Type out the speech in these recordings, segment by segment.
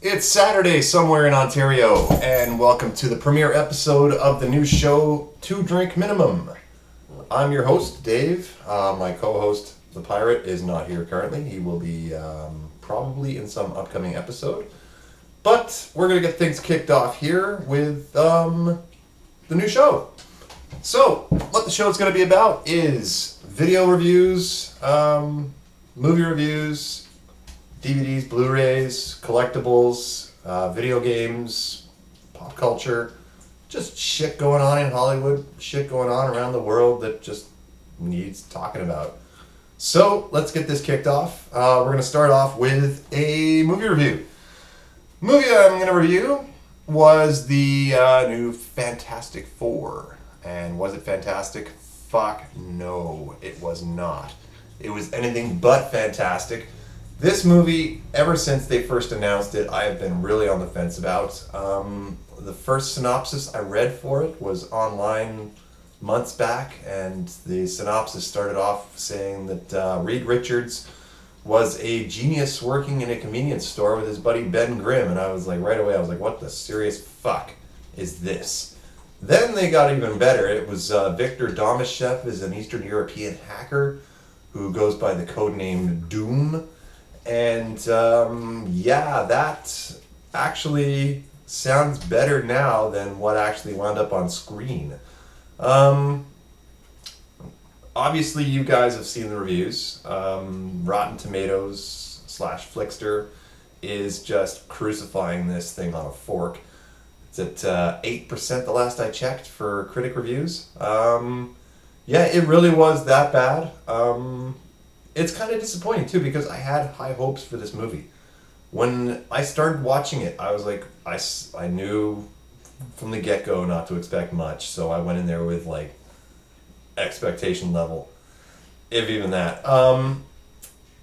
It's Saturday somewhere in Ontario, and welcome to the premiere episode of the new show, Two Drink Minimum. I'm your host, Dave. My co-host, The Pirate, is not here currently. He will be probably in some upcoming episode. But we're going to get things kicked off here with the new show. So, what the show is going to be about is video reviews, movie reviews, DVDs, Blu-rays, collectibles, video games, pop culture, just shit going on in Hollywood, shit going on around the world that just needs talking about. So let's get this kicked off. We're going to start off with a movie review. The movie I'm going to review was the new Fantastic Four. And was it fantastic? Fuck no, it was not. It was anything but fantastic. This movie, ever since they first announced it, I have been really on the fence about. The first synopsis I read for it was online months back, and the synopsis started off saying that Reed Richards was a genius working in a convenience store with his buddy Ben Grimm, and I was like, right away, I was like, what the serious fuck is this? Then they got even better. It was Victor Domashev is an Eastern European hacker who goes by the codename Doom. And that actually sounds better now than what actually wound up on screen. Obviously, you guys have seen the reviews. Rotten Tomatoes / Flickster is just crucifying this thing on a fork. It's at 8% the last I checked for critic reviews. It really was that bad. It's kind of disappointing too because I had high hopes for this movie. When I started watching it, I was like, I knew from the get-go not to expect much, so I went in there with like expectation level, if even that.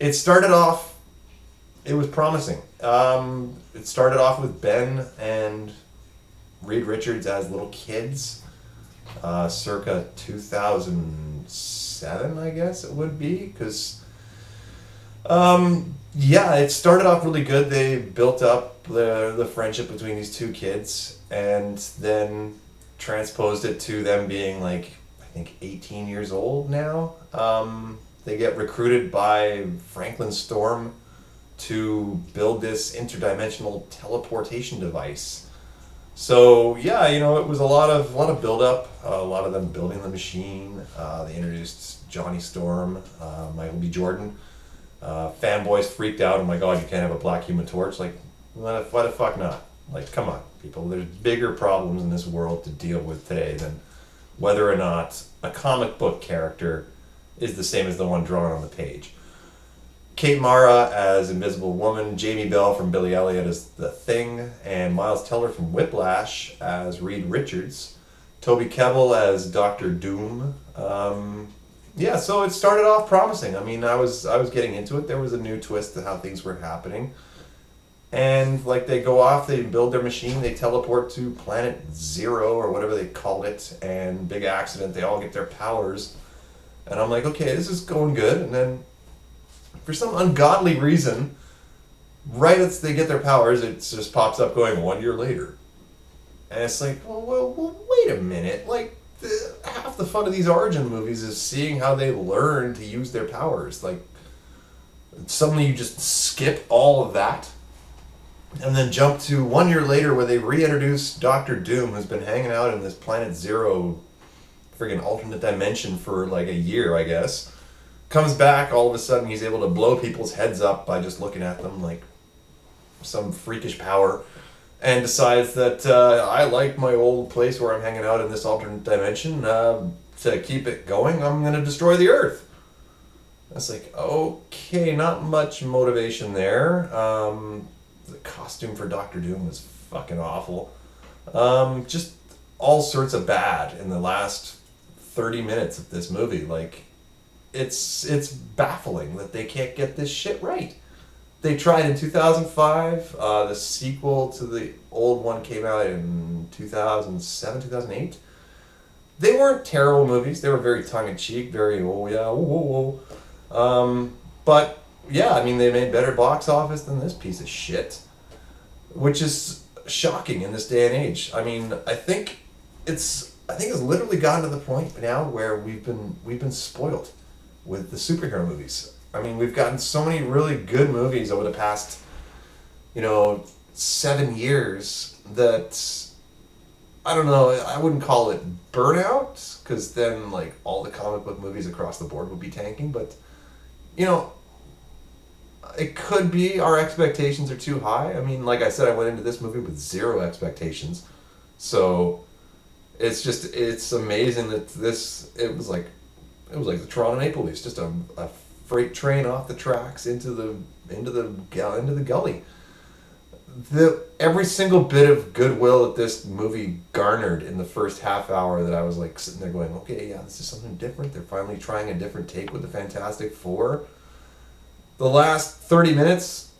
It started off, it was promising. It started off with Ben and Reed Richards as little kids, circa 2007, I guess it would be, because it started off really good. They built up the friendship between these two kids, and then transposed it to them being like, I think 18 years old now. They get recruited by Franklin Storm to build this interdimensional teleportation device. So it was a lot of build up, a lot of them building the machine. They introduced Johnny Storm, Michael B. Jordan. Fanboys freaked out. Oh my god, you can't have a black Human Torch. Like, why the fuck not? Like, come on, people. There's bigger problems in this world to deal with today than whether or not a comic book character is the same as the one drawn on the page. Kate Mara as Invisible Woman, Jamie Bell from Billy Elliot as The Thing, and Miles Teller from Whiplash as Reed Richards, Toby Kebbell as Dr. Doom. So it started off promising. I mean, I was getting into it. There was a new twist to how things were happening. And like they go off, they build their machine, they teleport to Planet Zero or whatever they called it, and big accident, they all get their powers. And I'm like, okay, this is going good. And then for some ungodly reason, right as they get their powers, it just pops up going 1 year later. And it's like, well wait a minute. Like, half the fun of these origin movies is seeing how they learn to use their powers. Like, suddenly you just skip all of that and then jump to 1 year later where they reintroduce Dr. Doom, who's been hanging out in this Planet Zero friggin' alternate dimension for like a year, I guess. Comes back, all of a sudden he's able to blow people's heads up by just looking at them like some freakish power, and decides that I like my old place where I'm hanging out in this alternate dimension. To keep it going, I'm going to destroy the Earth. It's like, okay, not much motivation there. The costume for Dr. Doom was fucking awful. Just all sorts of bad in the last 30 minutes of this movie. Like, it's baffling that they can't get this shit right. They tried in 2005. The sequel to the old one came out in 2007, 2008. They weren't terrible movies. They were very tongue-in-cheek, very, but, yeah, I mean, they made better box office than this piece of shit. which is shocking in this day and age. I mean, I think it's literally gotten to the point now where we've been spoiled with the superhero movies. I mean, we've gotten so many really good movies over the past, 7 years that I don't know. I wouldn't call it burnout because then like all the comic book movies across the board would be tanking. But you know, it could be our expectations are too high. I mean, like I said, I went into this movie with zero expectations, so it's amazing that it was like the Toronto Maple Leafs, just a freight train off the tracks into the gully. Every single bit of goodwill that this movie garnered in the first half hour, that I was like sitting there going, okay, yeah, this is something different. They're finally trying a different take with the Fantastic Four. The last 30 minutes,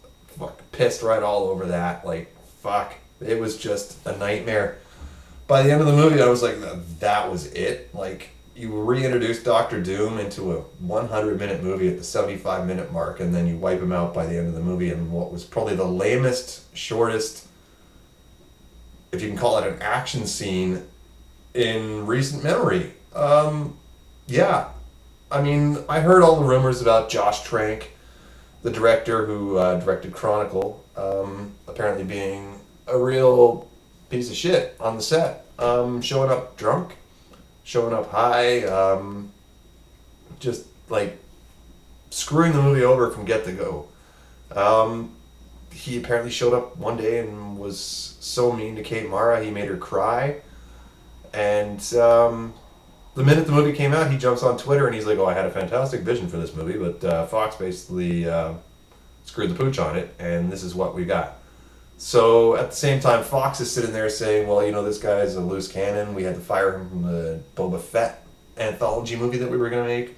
pissed right all over that. Like, fuck, it was just a nightmare. By the end of the movie, I was like, that was it. Like, you reintroduced Doctor Doom into a 100-minute movie at the 75-minute mark, and then you wipe him out by the end of the movie in what was probably the lamest, shortest, if you can call it an action scene, in recent memory. Yeah. I mean, I heard all the rumors about Josh Trank, the director who directed Chronicle, apparently being a real piece of shit on the set. Showing up drunk, showing up high, just like screwing the movie over from get to go. He apparently showed up one day and was so mean to Kate Mara, he made her cry. And the minute the movie came out, he jumps on Twitter and he's like, "Oh, I had a fantastic vision for this movie, but Fox basically screwed the pooch on it, and this is what we got." So at the same time, Fox is sitting there saying, "Well, this guy's a loose cannon. We had to fire him from the Boba Fett anthology movie that we were gonna make."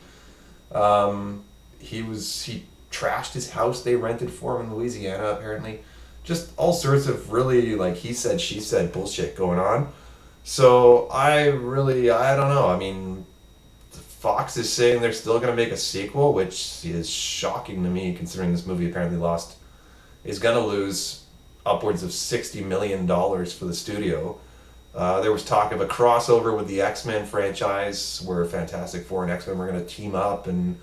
He trashed his house they rented for him in Louisiana, apparently. Just all sorts of really, like, he said, she said bullshit going on. So I don't know. I mean, Fox is saying they're still going to make a sequel, which is shocking to me considering this movie apparently is going to lose upwards of $60 million for the studio. There was talk of a crossover with the X-Men franchise where Fantastic Four and X-Men were going to team up and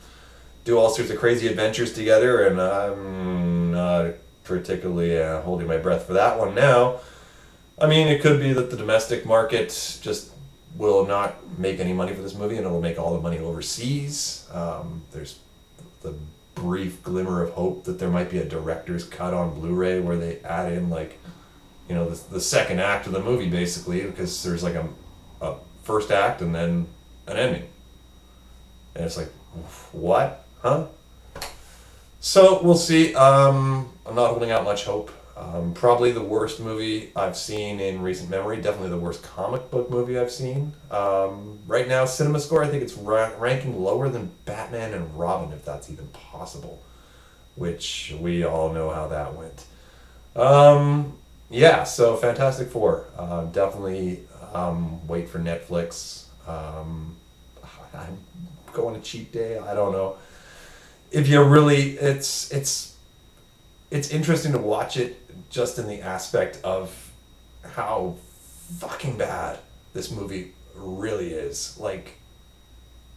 do all sorts of crazy adventures together, and I'm not particularly holding my breath for that one now. I mean, it could be that the domestic market just will not make any money for this movie and it'll make all the money overseas. There's the brief glimmer of hope that there might be a director's cut on Blu-ray where they add in, like, the second act of the movie, basically, because there's like a first act and then an ending. And it's like, what? Huh? So we'll see. I'm not holding out much hope. Probably the worst movie I've seen in recent memory. Definitely the worst comic book movie I've seen. Right now, CinemaScore, I think it's ranking lower than Batman and Robin, if that's even possible. Which we all know how that went. Yeah, so Fantastic Four. Definitely wait for Netflix. I'm going to cheat day. I don't know. If you really, it's interesting to watch it just in the aspect of how fucking bad this movie really is. Like,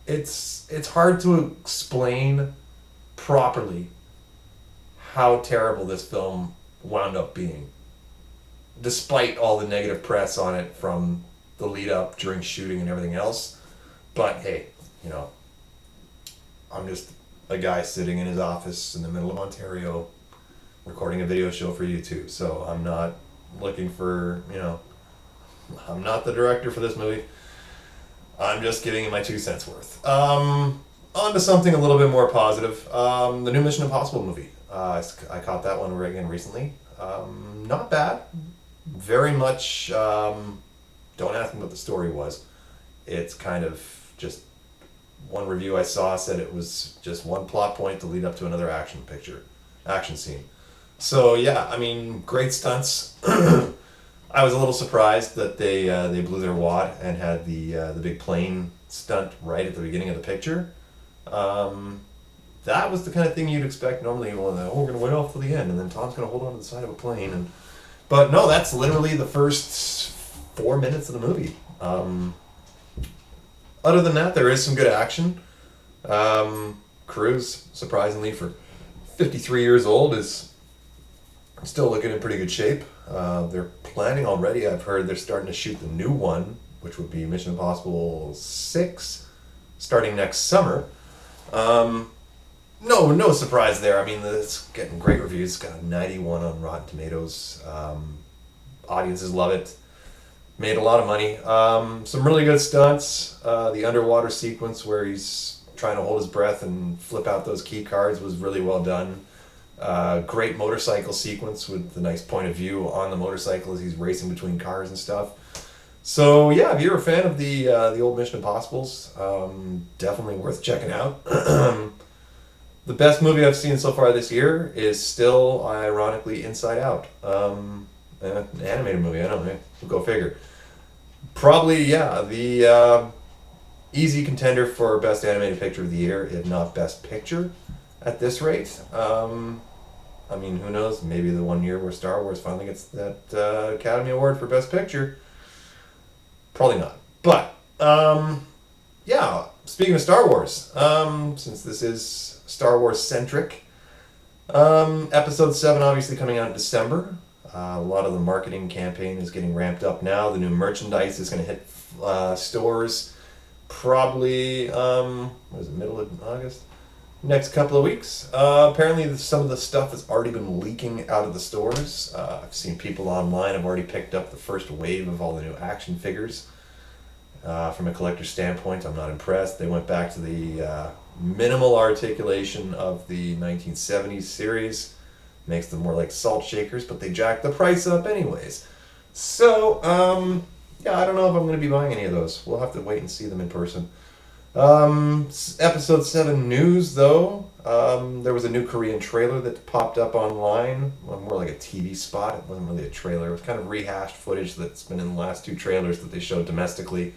it's hard to explain properly how terrible this film wound up being, despite all the negative press on it from the lead up, during shooting, and everything else. But hey, I'm just a guy sitting in his office in the middle of Ontario recording a video show for YouTube. So I'm not looking for, I'm not the director for this movie. I'm just giving it my 2 cents worth. On to something a little bit more positive. The new Mission Impossible movie. I caught that one again recently. Not bad. Very much, don't ask me what the story was. It's kind of just, one review I saw said it was just one plot point to lead up to another action scene. So yeah, I mean, great stunts. I was a little surprised that they blew their wad and had the big plane stunt right at the beginning of the picture. That was the kind of thing you'd expect normally. Well, we're going to wait off till the end, and then Tom's going to hold on to the side of a plane and But no, that's literally the first 4 minutes of the movie. Other than that, there is some good action. Cruise, surprisingly, for 53 years old, is still looking in pretty good shape. They're planning already, I've heard they're starting to shoot the new one, which would be Mission Impossible 6, starting next summer. No surprise there. I mean, it's getting great reviews. It's got a 91 on Rotten Tomatoes. Audiences love it. Made a lot of money. Some really good stunts. The underwater sequence where he's trying to hold his breath and flip out those key cards was really well done. Great motorcycle sequence with the nice point of view on the motorcycle as he's racing between cars and stuff. So yeah, if you're a fan of the old Mission Impossibles, definitely worth checking out. The best movie I've seen so far this year is still, ironically, Inside Out. An animated movie, I don't know, go figure. Probably, yeah, the easy contender for Best Animated Picture of the Year, if not Best Picture, at this rate. I mean, who knows, maybe the one year where Star Wars finally gets that Academy Award for Best Picture. Probably not. But, yeah, speaking of Star Wars, since this is Star Wars centric, Episode 7 obviously coming out in December. A lot of the marketing campaign is getting ramped up now. The new merchandise is going to hit stores probably, middle of August? Next couple of weeks. Apparently some of the stuff has already been leaking out of the stores. I've seen people online have already picked up the first wave of all the new action figures. From a collector's standpoint, I'm not impressed. They went back to the minimal articulation of the 1970s series. Makes them more like salt shakers, but they jacked the price up anyways. So, yeah, I don't know if I'm going to be buying any of those. We'll have to wait and see them in person. Episode 7 news, though. There was a new Korean trailer that popped up online. Well, more like a TV spot. It wasn't really a trailer. It was kind of rehashed footage that's been in the last 2 trailers that they showed domestically.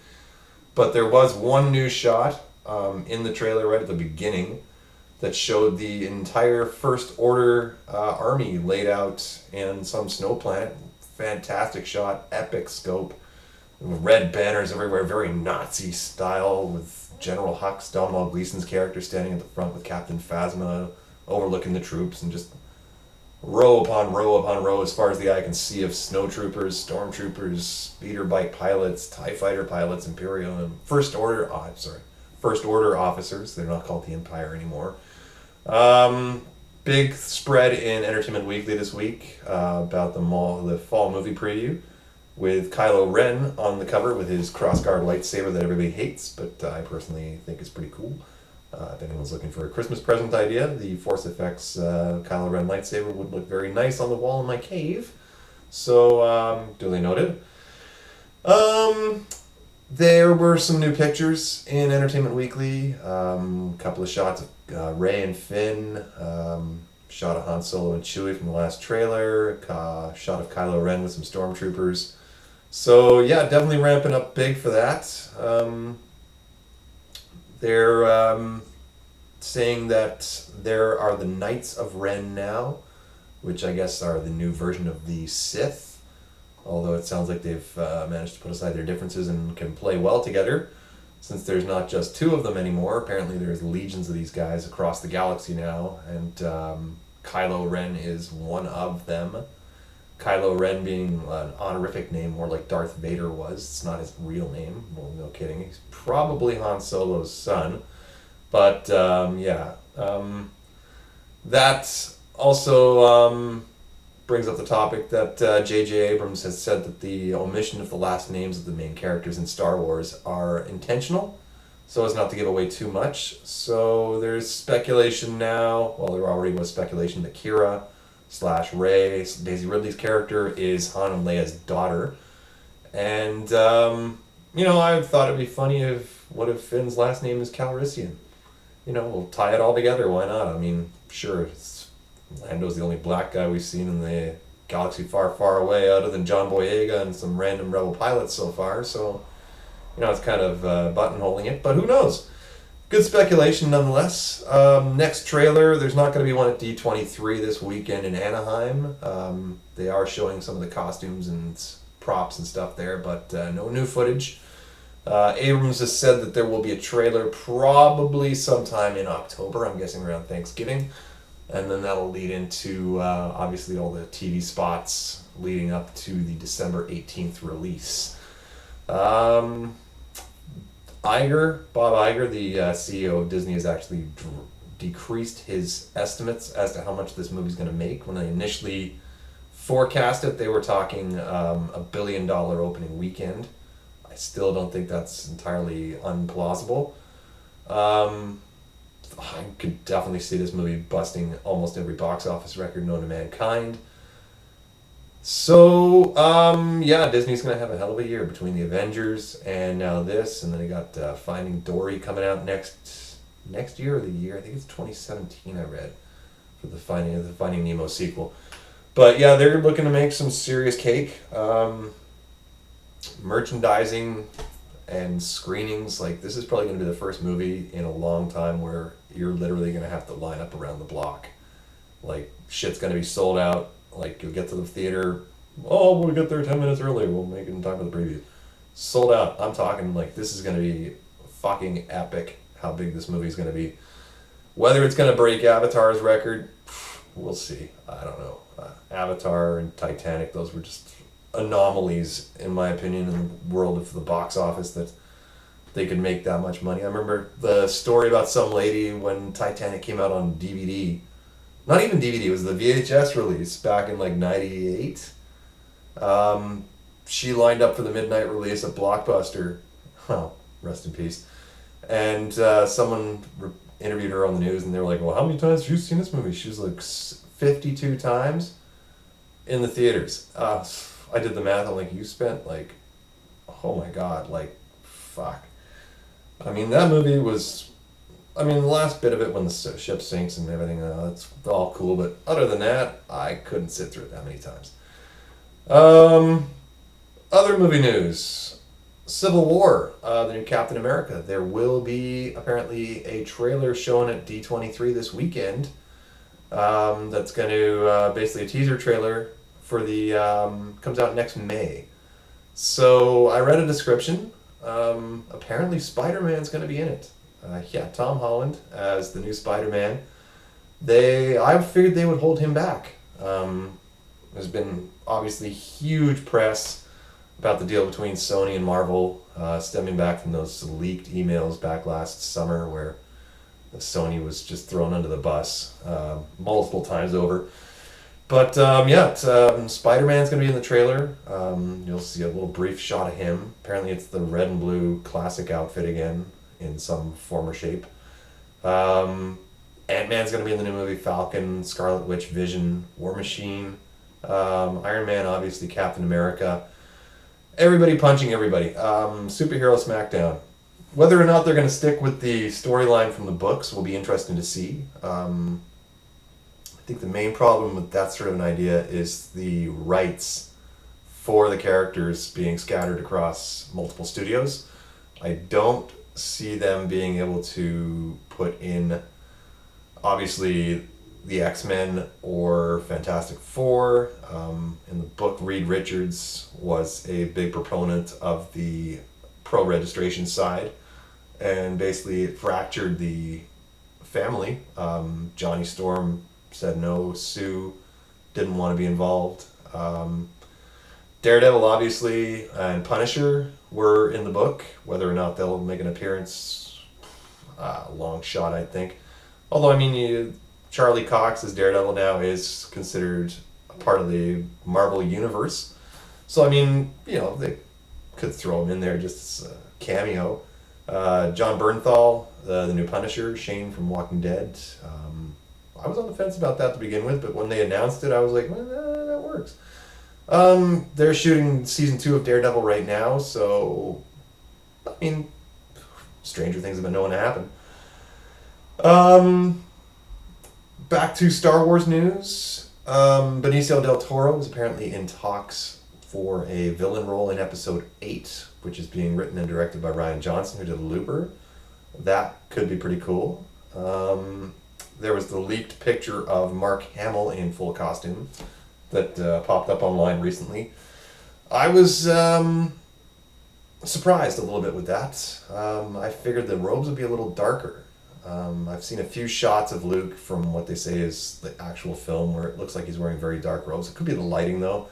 But there was one new shot in the trailer right at the beginning that showed the entire First Order army laid out in some snow planet. Fantastic shot, epic scope. Red banners everywhere, very Nazi style, with General Hux, Domhnall Gleeson's character, standing at the front with Captain Phasma overlooking the troops, and just row upon row upon row as far as the eye can see of snowtroopers, stormtroopers, speeder bike pilots, TIE fighter pilots, Imperial, and First Order officers. They're not called the Empire anymore. Big spread in Entertainment Weekly this week about the fall movie preview, with Kylo Ren on the cover with his crossguard lightsaber that everybody hates, but I personally think is pretty cool. If anyone's looking for a Christmas present idea, the Force Effects Kylo Ren lightsaber would look very nice on the wall in my cave. So, duly noted. There were some new pictures in Entertainment Weekly. A couple of shots of Rey and Finn. Shot of Han Solo and Chewie from the last trailer. Shot of Kylo Ren with some stormtroopers. So yeah, definitely ramping up big for that. They're saying that there are the Knights of Ren now, which I guess are the new version of the Sith. Although it sounds like they've managed to put aside their differences and can play well together, since there's not just 2 of them anymore. Apparently there's legions of these guys across the galaxy now, and Kylo Ren is one of them. Kylo Ren being an honorific name, more like Darth Vader was. It's not his real name. Well, no kidding. He's probably Han Solo's son. But, yeah. That also brings up the topic that J.J. Abrams has said that the omission of the last names of the main characters in Star Wars are intentional, so as not to give away too much. So there's speculation now, well, there already was speculation that Kira / Rey, Daisy Ridley's character, is Han and Leia's daughter. And, I thought it'd be funny what if Finn's last name is Calrissian? We'll tie it all together, why not? I mean, sure, Lando's the only black guy we've seen in the galaxy far, far away, other than John Boyega and some random rebel pilots so far, so, it's kind of buttonholing it, but who knows? Good speculation nonetheless. Next trailer, there's not going to be one at D23 this weekend in Anaheim. They are showing some of the costumes and props and stuff there, but no new footage. Abrams has said that there will be a trailer probably sometime in October, I'm guessing around Thanksgiving. And then that'll lead into obviously all the TV spots leading up to the December 18th release. Bob Iger, the CEO of Disney, has actually decreased his estimates as to how much this movie's going to make. When they initially forecast it, they were talking $1 billion opening weekend. I still don't think that's entirely unplausible. I could definitely see this movie busting almost every box office record known to mankind. So, Disney's going to have a hell of a year between the Avengers and now this, and then they got Finding Dory coming out next year or the year. I think it's 2017, I read, for the Finding Nemo sequel. But yeah, they're looking to make some serious cake. Merchandising and screenings, like this is probably going to be the first movie in a long time where you're literally going to have to line up around the block. Like, shit's going to be sold out. Like, you'll get to the theater, we'll get there 10 minutes early, we'll make it in time for the preview. Sold out. I'm talking, like, this is going to be fucking epic how big this movie is going to be. Whether it's going to break Avatar's record, we'll see. I don't know. Avatar and Titanic, those were just anomalies, in my opinion, in the world of the box office, that they could make that much money. I remember the story about some lady when Titanic came out on DVD. Not even DVD, it was the VHS release back in like 98. She lined up for the midnight release at Blockbuster. Oh, rest in peace. And someone interviewed her on the news and they were like, well, how many times have you seen this movie? She was like 52 times in the theaters. I did the math, I'm like, you spent like, oh my god, like, fuck. I mean, that movie was... the last bit of it when the ship sinks and everything, that's all cool, but other than that, I couldn't sit through it that many times. Other movie news. Civil War, the new Captain America. There will be, apparently, a trailer shown at D23 this weekend. That's going to, basically a teaser trailer for the, comes out next May. So, I read a description. Apparently Spider-Man's going to be in it. Tom Holland as the new Spider-Man. I figured they would hold him back. There's been obviously huge press about the deal between Sony and Marvel, stemming back from those leaked emails back last summer where Sony was just thrown under the bus multiple times over. But Spider-Man's going to be in the trailer. You'll see a little brief shot of him. Apparently it's the red and blue classic outfit again, in some form or shape. Ant-Man's going to be in the new movie, Falcon, Scarlet Witch, Vision, War Machine, Iron Man, obviously, Captain America. Everybody punching everybody. Superhero Smackdown. Whether or not they're going to stick with the storyline from the books will be interesting to see. I think the main problem with that sort of an idea is the rights for the characters being scattered across multiple studios. I don't see them being able to put in, obviously, the X-Men or Fantastic Four. In the book, Reed Richards was a big proponent of the pro-registration side, and basically it fractured the family. Johnny Storm said no, Sue didn't want to be involved. Daredevil, obviously, and Punisher were in the book. Whether or not they'll make an appearance, long shot, I think. Although, Charlie Cox as Daredevil now is considered a part of the Marvel Universe. So, they could throw him in there just as a cameo. John Bernthal, the new Punisher, Shane from Walking Dead. I was on the fence about that to begin with, but when they announced it, I was like, well, that works. They're shooting season 2 of Daredevil right now, so stranger things have been known to happen. Back to Star Wars news. Benicio del Toro is apparently in talks for a villain role in Episode 8, which is being written and directed by Rian Johnson, who did Looper. That could be pretty cool. There was the leaked picture of Mark Hamill in full costume that popped up online recently. I was surprised a little bit with that. I figured the robes would be a little darker. I've seen a few shots of Luke from what they say is the actual film where it looks like he's wearing very dark robes. It could be the lighting though.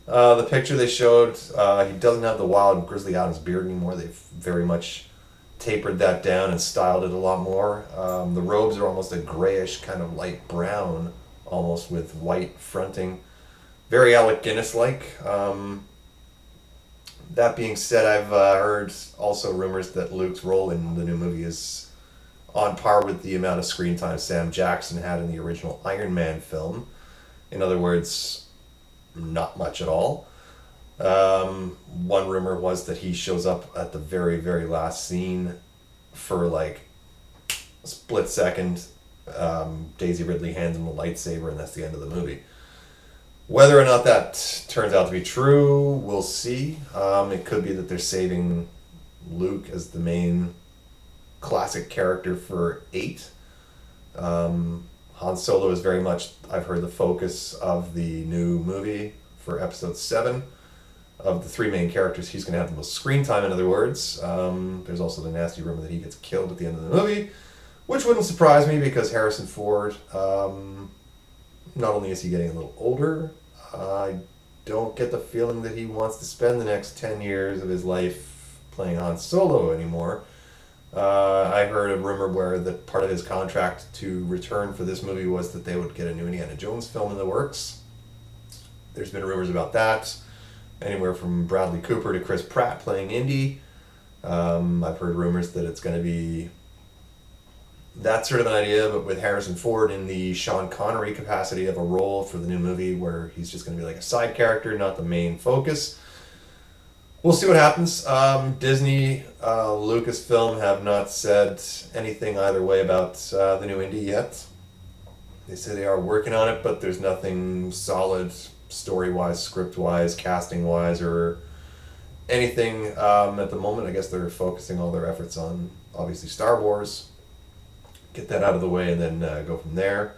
The picture they showed, he doesn't have the wild Grizzly Adams beard anymore. They've very much tapered that down and styled it a lot more. The robes are almost a grayish kind of light brown, almost with white fronting. Very Alec Guinness like. That being said, I've heard also rumors that Luke's role in the new movie is on par with the amount of screen time Sam Jackson had in the original Iron Man film. In other words, not much at all. One rumor was that he shows up at the very, very last scene for like a split second. Daisy Ridley hands him a lightsaber, and that's the end of the movie. Whether or not that turns out to be true, we'll see. It could be that they're saving Luke as the main classic character for 8. Han Solo is very much, I've heard, the focus of the new movie for episode 7. Of the 3 main characters, he's going to have the most screen time, in other words. There's also the nasty rumor that he gets killed at the end of the movie, which wouldn't surprise me because Harrison Ford, not only is he getting a little older, I don't get the feeling that he wants to spend the next 10 years of his life playing Han Solo anymore. I heard a rumor where that part of his contract to return for this movie was that they would get a new Indiana Jones film in the works. There's been rumors about that. Anywhere from Bradley Cooper to Chris Pratt playing Indy. I've heard rumors that it's going to be that sort of an idea, but with Harrison Ford in the Sean Connery capacity of a role for the new movie where he's just going to be like a side character, not the main focus. We'll see what happens. Disney, Lucasfilm have not said anything either way about the new Indy yet. They say they are working on it, but there's nothing solid story-wise, script-wise, casting-wise, or anything at the moment. I guess they're focusing all their efforts on, obviously, Star Wars. Get that out of the way and then go from there.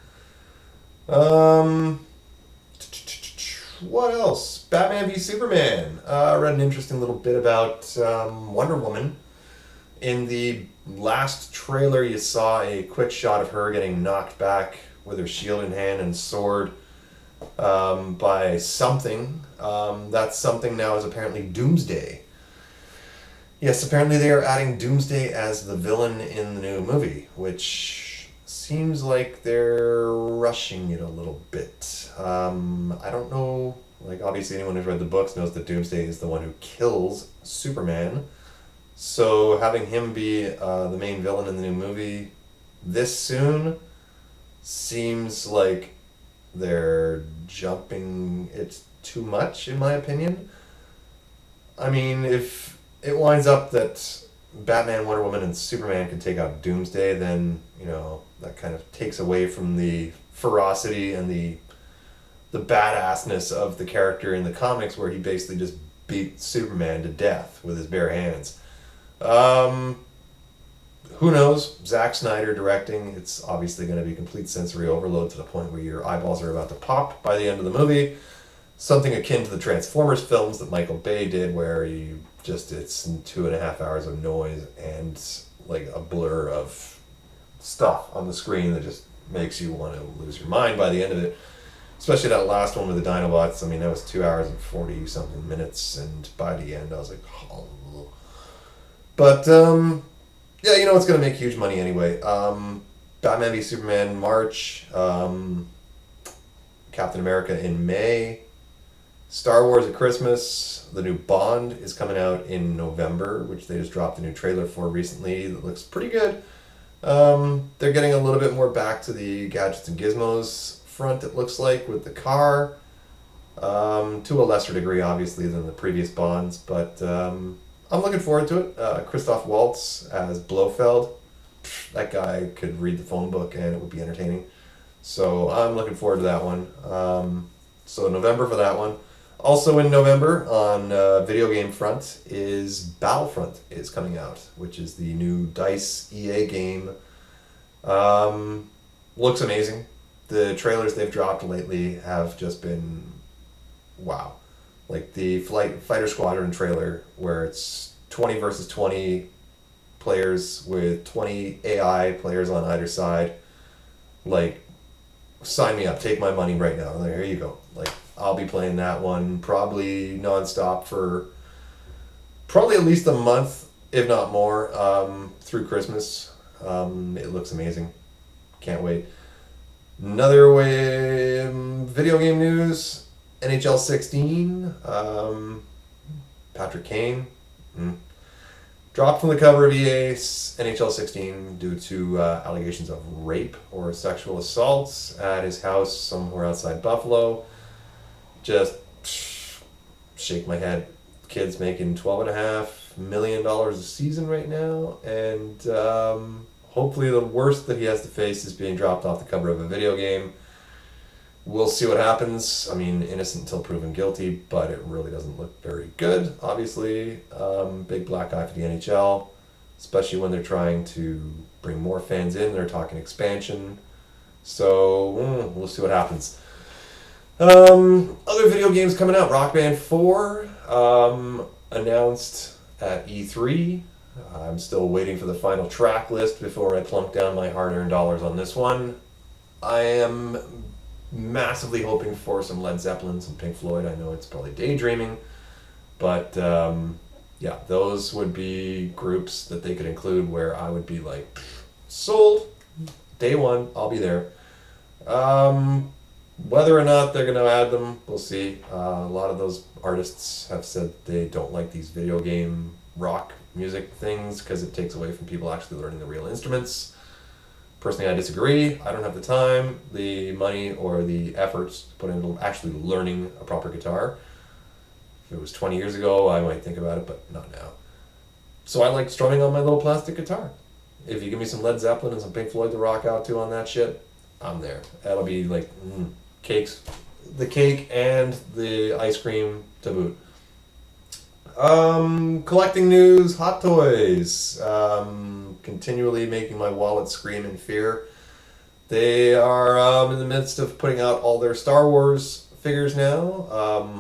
What else? Batman v Superman. I read an interesting little bit about Wonder Woman. In the last trailer, you saw a quick shot of her getting knocked back with her shield in hand and sword by something. That something now is apparently Doomsday. Yes, apparently they are adding Doomsday as the villain in the new movie, which seems like they're rushing it a little bit. I don't know, like obviously anyone who's read the books knows that Doomsday is the one who kills Superman. So having him be the main villain in the new movie this soon seems like they're jumping it too much, in my opinion. I mean, if it winds up that Batman, Wonder Woman, and Superman can take out Doomsday, then, you know, that kind of takes away from the ferocity and the badassness of the character in the comics where he basically just beat Superman to death with his bare hands. Who knows? Zack Snyder directing, it's obviously going to be complete sensory overload to the point where your eyeballs are about to pop by the end of the movie. Something akin to the Transformers films that Michael Bay did, where you just, it's 2.5 hours of noise and like a blur of stuff on the screen that just makes you want to lose your mind by the end of it. Especially that last one with the Dinobots. I mean, that was 2 hours and 40 something minutes, and by the end I was like, oh. But yeah, you know it's gonna make huge money anyway. Batman v Superman March, Captain America in May, Star Wars at Christmas. The new Bond is coming out in November, which they just dropped a new trailer for recently that looks pretty good. They're getting a little bit more back to the gadgets and gizmos front, it looks like, with the car. To a lesser degree, obviously, than the previous Bonds, but I'm looking forward to it. Christoph Waltz as Blofeld. That guy could read the phone book and it would be entertaining. So I'm looking forward to that one. So November for that one. Also in November on video game front is Battlefront is coming out, which is the new DICE EA game. Looks amazing. The trailers they've dropped lately have just been wow. Like the Fighter Squadron trailer where it's 20 versus 20 players with 20 AI players on either side. Like, sign me up, take my money right now. Like, here you go. Like, I'll be playing that one probably nonstop for probably at least a month, if not more, through Christmas. It looks amazing. Can't wait. Another way, video game news, NHL 16, Patrick Kane, dropped from the cover of EA's NHL 16 due to allegations of rape or sexual assaults at his house somewhere outside Buffalo. Just shake my head. Kid's making $12.5 million a season right now, and hopefully the worst that he has to face is being dropped off the cover of a video game. We'll see what happens. I mean, innocent until proven guilty, but it really doesn't look very good, obviously. Big black eye for the NHL, especially when they're trying to bring more fans in. They're talking expansion. So, we'll see what happens. Other video games coming out. Rock Band 4 announced at E3. I'm still waiting for the final track list before I plunk down my hard-earned dollars on this one. I am massively hoping for some Led Zeppelin, some Pink Floyd. I know it's probably daydreaming, but yeah, those would be groups that they could include where I would be like, sold, day one, I'll be there. Whether or not they're going to add them, we'll see. A lot of those artists have said they don't like these video game rock music things because it takes away from people actually learning the real instruments. Personally, I disagree. I don't have the time, the money, or the efforts to put into actually learning a proper guitar. If it was 20 years ago, I might think about it, but not now. So I like strumming on my little plastic guitar. If you give me some Led Zeppelin and some Pink Floyd to rock out to on that shit, I'm there. That'll be like cakes, the cake and the ice cream to boot. Collecting news, Hot Toys. Continually making my wallet scream in fear. They are in the midst of putting out all their Star Wars figures now.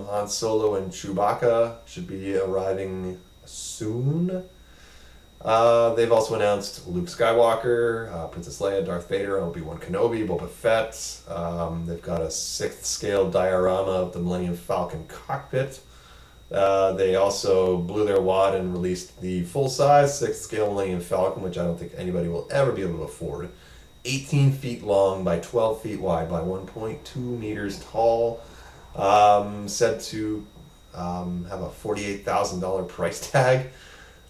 Han Solo and Chewbacca should be arriving soon. They've also announced Luke Skywalker, Princess Leia, Darth Vader, Obi-Wan Kenobi, Boba Fett. They've got a 6th scale diorama of the Millennium Falcon cockpit. They also blew their wad and released the full-size 6th scale Millennium Falcon, which I don't think anybody will ever be able to afford. 18 feet long by 12 feet wide by 1.2 meters tall. Said to have a $48,000 price tag.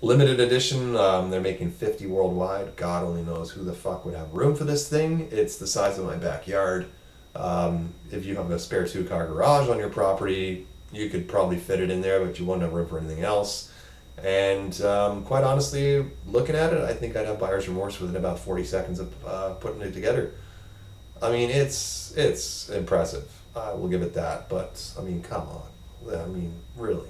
Limited edition, they're making 50 worldwide. God only knows who the fuck would have room for this thing. It's the size of my backyard. If you have a spare 2-car garage on your property, you could probably fit it in there, but you won't have room for anything else. And quite honestly, looking at it, I think I'd have buyer's remorse within about 40 seconds of putting it together. I mean, it's impressive. I will give it that. But, I mean, come on. I mean, really.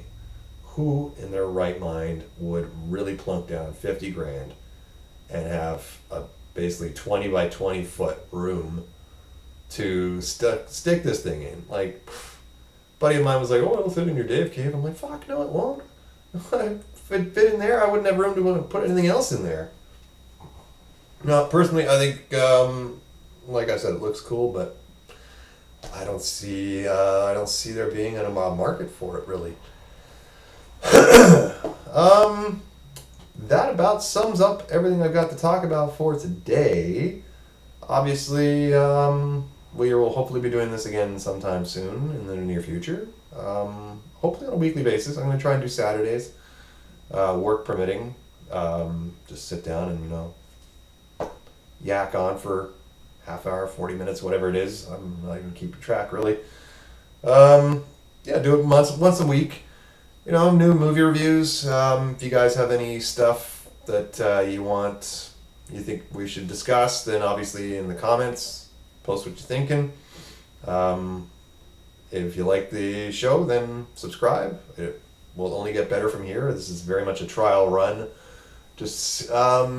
Who in their right mind would really plunk down 50 grand and have a basically 20 by 20 foot room to stick this thing in? Like, buddy of mine was like, oh, it'll fit in your Dave cave. I'm like, fuck, no, it won't. If it fit in there, I wouldn't have room to put anything else in there. No, personally, I think, like I said, it looks cool, but I don't see there being a market for it, really. That about sums up everything I've got to talk about for today. Obviously, we will hopefully be doing this again sometime soon in the near future. Hopefully on a weekly basis. I'm going to try and do Saturdays, work permitting. Just sit down and, yak on for half hour, 40 minutes, whatever it is. I'm not even keeping track, really. Do it once a week. New movie reviews. If you guys have any stuff that you think we should discuss, then obviously in the comments, post what you're thinking. If you like the show, then subscribe. It will only get better from here. This is very much a trial run. Just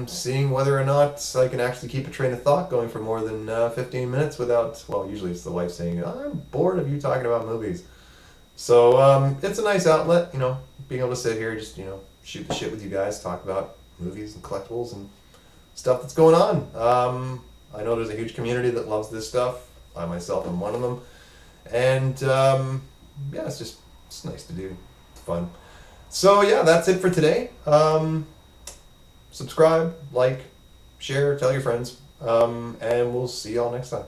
seeing whether or not I can actually keep a train of thought going for more than 15 minutes without, well, usually it's the wife saying, I'm bored of you talking about movies. So it's a nice outlet, being able to sit here, just, shoot the shit with you guys, talk about movies and collectibles and stuff that's going on. I know there's a huge community that loves this stuff. I myself am one of them. And yeah, it's nice to do. It's fun. So yeah, that's it for today. Subscribe, like, share, tell your friends, and we'll see y'all next time.